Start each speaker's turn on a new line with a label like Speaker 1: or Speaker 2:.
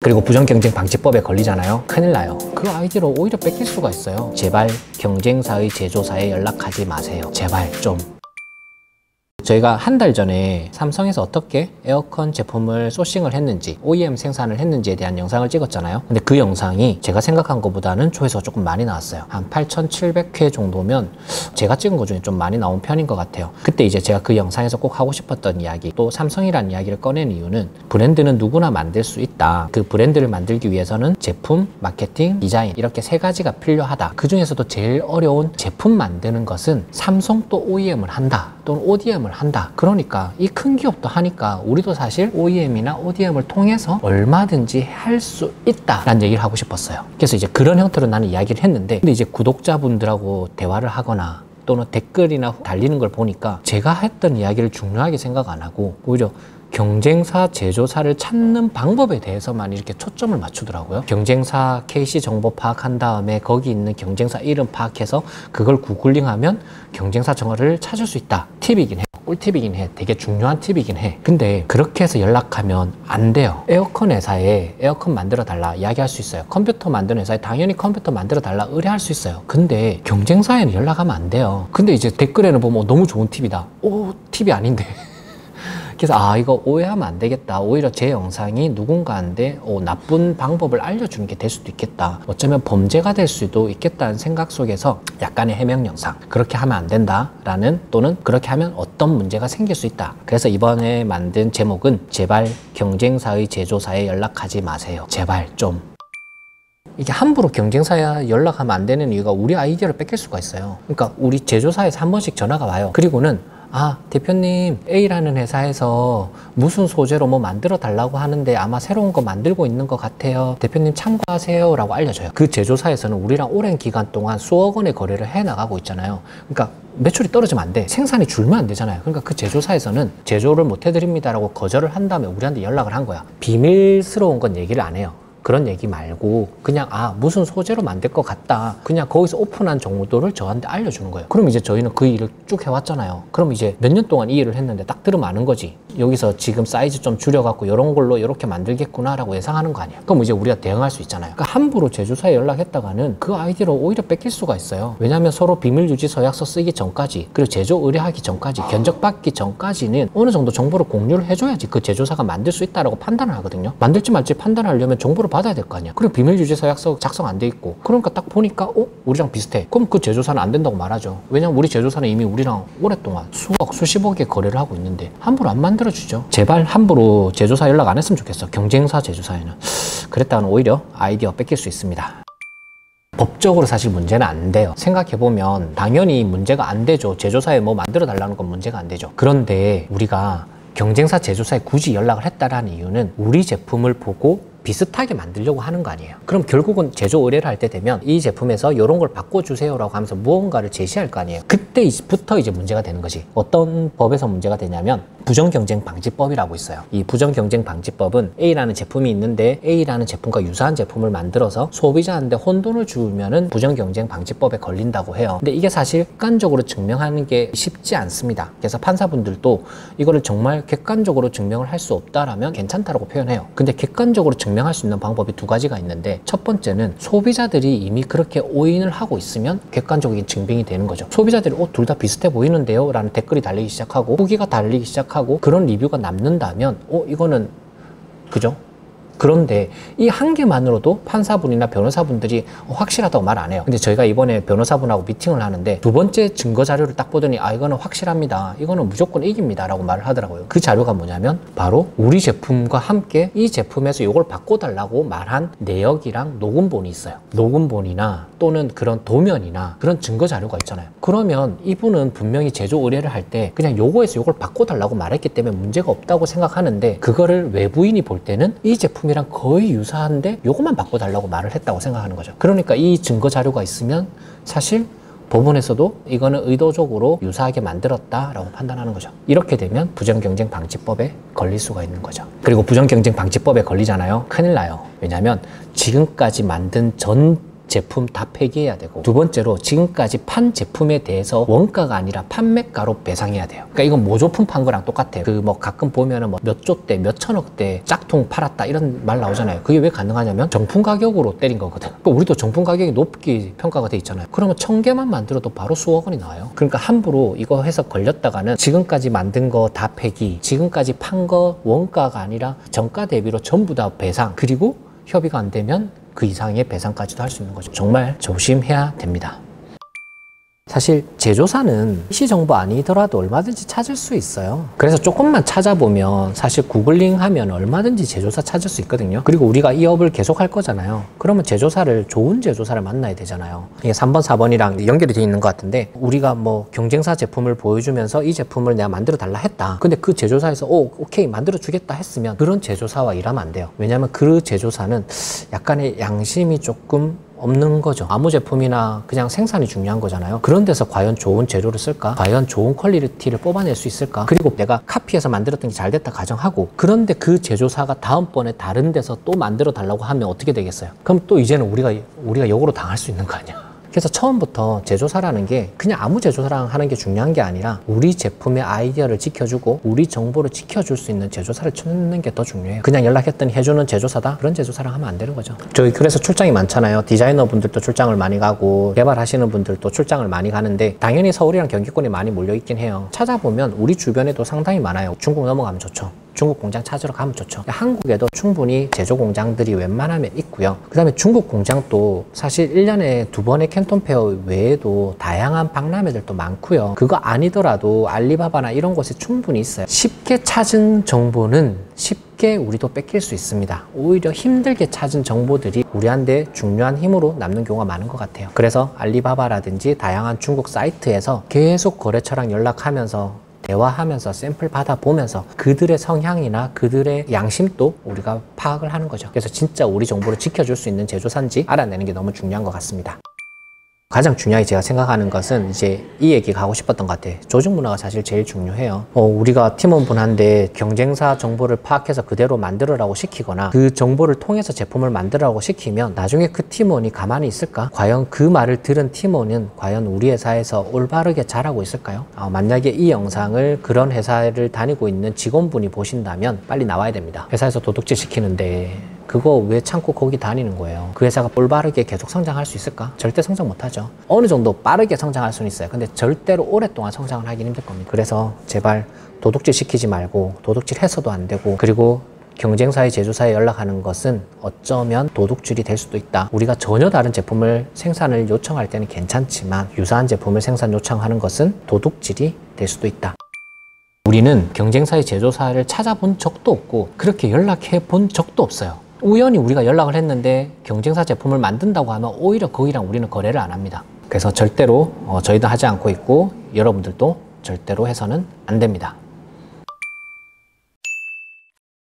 Speaker 1: 그리고 부정경쟁 방지법에 걸리잖아요. 큰일 나요. 그 아이디어를 오히려 뺏길 수가 있어요. 제발 경쟁사의 제조사에 연락하지 마세요. 제발 좀. 저희가 한 달 전에 삼성에서 어떻게 에어컨 제품을 소싱을 했는지, OEM 생산을 했는지에 대한 영상을 찍었잖아요. 근데 그 영상이 제가 생각한 것보다는 조회수가 조금 많이 나왔어요. 한 8,700회 정도면 제가 찍은 것 중에 좀 많이 나온 편인 것 같아요. 그때 이제 제가 그 영상에서 꼭 하고 싶었던 이야기, 또 삼성이라는 이야기를 꺼낸 이유는 브랜드는 누구나 만들 수 있다. 그 브랜드를 만들기 위해서는 제품, 마케팅, 디자인 이렇게 세 가지가 필요하다. 그 중에서도 제일 어려운 제품 만드는 것은 삼성도 OEM을 한다. 또는 ODM을 한다. 그러니까 이 큰 기업도 하니까 우리도 사실 OEM이나 ODM을 통해서 얼마든지 할 수 있다라는 얘기를 하고 싶었어요. 그래서 이제 그런 형태로 나는 이야기를 했는데, 근데 이제 구독자분들하고 대화를 하거나 또는 댓글이나 달리는 걸 보니까 제가 했던 이야기를 중요하게 생각 안 하고 오히려 경쟁사 제조사를 찾는 방법에 대해서만 이렇게 초점을 맞추더라고요. 경쟁사 KC 정보 파악한 다음에 거기 있는 경쟁사 이름 파악해서 그걸 구글링하면 경쟁사 정보를 찾을 수 있다. 팁이긴 해. 꿀팁이긴 해. 되게 중요한 팁이긴 해. 근데 그렇게 해서 연락하면 안 돼요. 에어컨 회사에 에어컨 만들어 달라 이야기할 수 있어요. 컴퓨터 만드는 회사에 당연히 컴퓨터 만들어 달라 의뢰할 수 있어요. 근데 경쟁사에는 연락하면 안 돼요. 근데 이제 댓글에는 보면 너무 좋은 팁이다. 오, 팁이 아닌데. 그래서 이거 오해하면 안 되겠다. 오히려 제 영상이 누군가한테 나쁜 방법을 알려주는 게 될 수도 있겠다. 어쩌면 범죄가 될 수도 있겠다는 생각 속에서 약간의 해명 영상, 그렇게 하면 안 된다라는, 또는 그렇게 하면 어떤 문제가 생길 수 있다. 그래서 이번에 만든 제목은 제발 경쟁사의 제조사에 연락하지 마세요. 제발 좀. 이게 함부로 경쟁사에 연락하면 안 되는 이유가 우리 아이디어를 뺏길 수가 있어요. 그러니까 우리 제조사에서 한 번씩 전화가 와요. 그리고는 대표님, A라는 회사에서 무슨 소재로 뭐 만들어 달라고 하는데 아마 새로운 거 만들고 있는 것 같아요. 대표님 참고하세요 라고 알려줘요. 그 제조사에서는 우리랑 오랜 기간 동안 수억 원의 거래를 해 나가고 있잖아요. 그러니까 매출이 떨어지면 안 돼. 생산이 줄면 안 되잖아요. 그러니까 그 제조사에서는 제조를 못 해드립니다 라고 거절을 한 다음에 우리한테 연락을 한 거야. 비밀스러운 건 얘기를 안 해요. 그런 얘기 말고 그냥 무슨 소재로 만들 것 같다. 그냥 거기서 오픈한 정도를 저한테 알려주는 거예요. 그럼 이제 저희는 그 일을 쭉 해왔잖아요. 그럼 이제 몇 년 동안 이 일을 했는데 딱 들으면 아는 거지. 여기서 지금 사이즈 좀 줄여갖고 이런 걸로 이렇게 만들겠구나 라고 예상하는 거 아니야. 그럼 이제 우리가 대응할 수 있잖아요. 그러니까 함부로 제조사에 연락했다가는 그 아이디어를 오히려 뺏길 수가 있어요. 왜냐하면 서로 비밀유지 서약서 쓰기 전까지, 그리고 제조 의뢰하기 전까지, 견적받기 전까지는 어느 정도 정보를 공유를 해줘야지 그 제조사가 만들 수 있다라고 판단을 하거든요. 만들지 말지 판단하려면 정보를 받아야 될 거 아니야. 그리고 비밀유지 서약서 작성 안 돼 있고, 그러니까 딱 보니까 우리랑 비슷해. 그럼 그 제조사는 안 된다고 말하죠. 왜냐면 우리 제조사는 이미 우리랑 오랫동안 수억, 수십억의 거래를 하고 있는데 함부로 안 만들어주죠. 제발 함부로 제조사 연락 안 했으면 좋겠어. 경쟁사 제조사에는. 그랬다가는 오히려 아이디어 뺏길 수 있습니다. 법적으로 사실 문제는 안 돼요. 생각해보면 당연히 문제가 안 되죠. 제조사에 뭐 만들어 달라는 건 문제가 안 되죠. 그런데 우리가 경쟁사 제조사에 굳이 연락을 했다라는 이유는 우리 제품을 보고 비슷하게 만들려고 하는 거 아니에요. 그럼 결국은 제조 의뢰를 할 때 되면 이 제품에서 이런 걸 바꿔주세요 라고 하면서 무언가를 제시할 거 아니에요. 그때부터 이제 문제가 되는 거지. 어떤 법에서 문제가 되냐면 부정경쟁 방지법이라고 있어요. 이 부정경쟁 방지법은 A라는 제품이 있는데 A라는 제품과 유사한 제품을 만들어서 소비자한테 혼돈을 주면은 부정경쟁 방지법에 걸린다고 해요. 근데 이게 사실 객관적으로 증명하는 게 쉽지 않습니다. 그래서 판사분들도 이거를 정말 객관적으로 증명을 할 수 없다라면 괜찮다라고 표현해요. 근데 객관적으로 증명할 수 있는 방법이 두 가지가 있는데, 첫 번째는 소비자들이 이미 그렇게 오인을 하고 있으면 객관적인 증빙이 되는 거죠. 소비자들이 둘 다 비슷해 보이는데요 라는 댓글이 달리기 시작하고 후기가 달리기 시작하고 그런 리뷰가 남는다면 이거는 그죠? 그런데 이 한 개만으로도 판사분이나 변호사분들이 확실하다고 말 안 해요. 근데 저희가 이번에 변호사분하고 미팅을 하는데 두 번째 증거 자료를 딱 보더니 이거는 확실합니다. 이거는 무조건 이깁니다 라고 말을 하더라고요. 그 자료가 뭐냐면 바로 우리 제품과 함께 이 제품에서 이걸 바꿔달라고 말한 내역이랑 녹음본이 있어요. 녹음본이나 또는 그런 도면이나 그런 증거 자료가 있잖아요. 그러면 이분은 분명히 제조 의뢰를 할 때 그냥 요거에서 요걸 바꿔달라고 말했기 때문에 문제가 없다고 생각하는데, 그거를 외부인이 볼 때는 이 제품 이랑 거의 유사한데 요것만 바꿔달라고 말을 했다고 생각하는 거죠. 그러니까 이 증거 자료가 있으면 사실 법원에서도 이거는 의도적으로 유사하게 만들었다라고 판단하는 거죠. 이렇게 되면 부정경쟁 방지법에 걸릴 수가 있는 거죠. 그리고 부정경쟁 방지법에 걸리잖아요. 큰일 나요. 왜냐하면 지금까지 만든 전 제품 다 폐기해야 되고, 두 번째로 지금까지 판 제품에 대해서 원가가 아니라 판매가로 배상해야 돼요. 그러니까 이건 모조품 판 거랑 똑같아요. 그 뭐 가끔 보면은 뭐 몇 조대, 몇 천억대 짝퉁 팔았다 이런 말 나오잖아요. 그게 왜 가능하냐면 정품 가격으로 때린 거거든. 그러니까 우리도 정품 가격이 높게 평가가 돼 있잖아요. 그러면 1000개만 만들어도 바로 수억 원이 나와요. 그러니까 함부로 이거 해서 걸렸다가는 지금까지 만든 거 다 폐기, 지금까지 판 거 원가가 아니라 정가 대비로 전부 다 배상, 그리고 협의가 안 되면 그 이상의 배상까지도 할 수 있는 거죠. 정말 조심해야 됩니다. 사실 제조사는 임시정보 아니더라도 얼마든지 찾을 수 있어요. 그래서 조금만 찾아보면 사실 구글링 하면 얼마든지 제조사 찾을 수 있거든요. 그리고 우리가 이 업을 계속 할 거잖아요. 그러면 제조사를, 좋은 제조사를 만나야 되잖아요. 이게 3번, 4번이랑 연결이 되어 있는 것 같은데, 우리가 뭐 경쟁사 제품을 보여주면서 이 제품을 내가 만들어 달라 했다. 근데 그 제조사에서 오케이 만들어 주겠다 했으면 그런 제조사와 일하면 안 돼요. 왜냐하면 그 제조사는 약간의 양심이 조금 없는 거죠. 아무 제품이나 그냥 생산이 중요한 거잖아요. 그런 데서 과연 좋은 재료를 쓸까? 과연 좋은 퀄리티를 뽑아낼 수 있을까? 그리고 내가 카피해서 만들었던 게 잘 됐다 가정하고, 그런데 그 제조사가 다음번에 다른 데서 또 만들어 달라고 하면 어떻게 되겠어요? 그럼 또 이제는 우리가 역으로 당할 수 있는 거 아니야? 그래서 처음부터 제조사라는 게 그냥 아무 제조사랑 하는 게 중요한 게 아니라 우리 제품의 아이디어를 지켜주고 우리 정보를 지켜줄 수 있는 제조사를 찾는 게 더 중요해요. 그냥 연락했더니 해주는 제조사다? 그런 제조사랑 하면 안 되는 거죠. 저희 그래서 출장이 많잖아요. 디자이너 분들도 출장을 많이 가고 개발하시는 분들도 출장을 많이 가는데, 당연히 서울이랑 경기권이 많이 몰려있긴 해요. 찾아보면 우리 주변에도 상당히 많아요. 중국 넘어가면 좋죠. 중국 공장 찾으러 가면 좋죠. 한국에도 충분히 제조 공장들이 웬만하면 있고요. 그 다음에 중국 공장도 사실 1년에 2번의 캔톤 페어 외에도 다양한 박람회들도 많고요. 그거 아니더라도 알리바바나 이런 곳에 충분히 있어요. 쉽게 찾은 정보는 쉽게 우리도 뺏길 수 있습니다. 오히려 힘들게 찾은 정보들이 우리한테 중요한 힘으로 남는 경우가 많은 것 같아요. 그래서 알리바바라든지 다양한 중국 사이트에서 계속 거래처랑 연락하면서 대화하면서 샘플 받아보면서 그들의 성향이나 그들의 양심도 우리가 파악을 하는 거죠. 그래서 진짜 우리 정보를 지켜줄 수 있는 제조사인지 알아내는 게 너무 중요한 것 같습니다. 가장 중요하게 제가 생각하는 것은 이제 이 얘기가 하고 싶었던 것 같아요. 조직 문화가 사실 제일 중요해요. 우리가 팀원분한테 경쟁사 정보를 파악해서 그대로 만들으라고 시키거나 그 정보를 통해서 제품을 만들으라고 시키면 나중에 그 팀원이 가만히 있을까? 과연 그 말을 들은 팀원은 과연 우리 회사에서 올바르게 잘하고 있을까요? 만약에 이 영상을 그런 회사를 다니고 있는 직원분이 보신다면 빨리 나와야 됩니다. 회사에서 도둑질 시키는데 그거 왜 참고 거기 다니는 거예요? 그 회사가 올바르게 계속 성장할 수 있을까? 절대 성장 못하죠. 어느 정도 빠르게 성장할 수는 있어요. 근데 절대로 오랫동안 성장을 하긴 힘들 겁니다. 그래서 제발 도둑질 시키지 말고, 도둑질 해서도 안 되고, 그리고 경쟁사의 제조사에 연락하는 것은 어쩌면 도둑질이 될 수도 있다. 우리가 전혀 다른 제품을 생산을 요청할 때는 괜찮지만 유사한 제품을 생산 요청하는 것은 도둑질이 될 수도 있다. 우리는 경쟁사의 제조사를 찾아본 적도 없고 그렇게 연락해 본 적도 없어요. 우연히 우리가 연락을 했는데 경쟁사 제품을 만든다고 하면 오히려 거기랑 우리는 거래를 안 합니다. 그래서 절대로 저희도 하지 않고 있고 여러분들도 절대로 해서는 안 됩니다.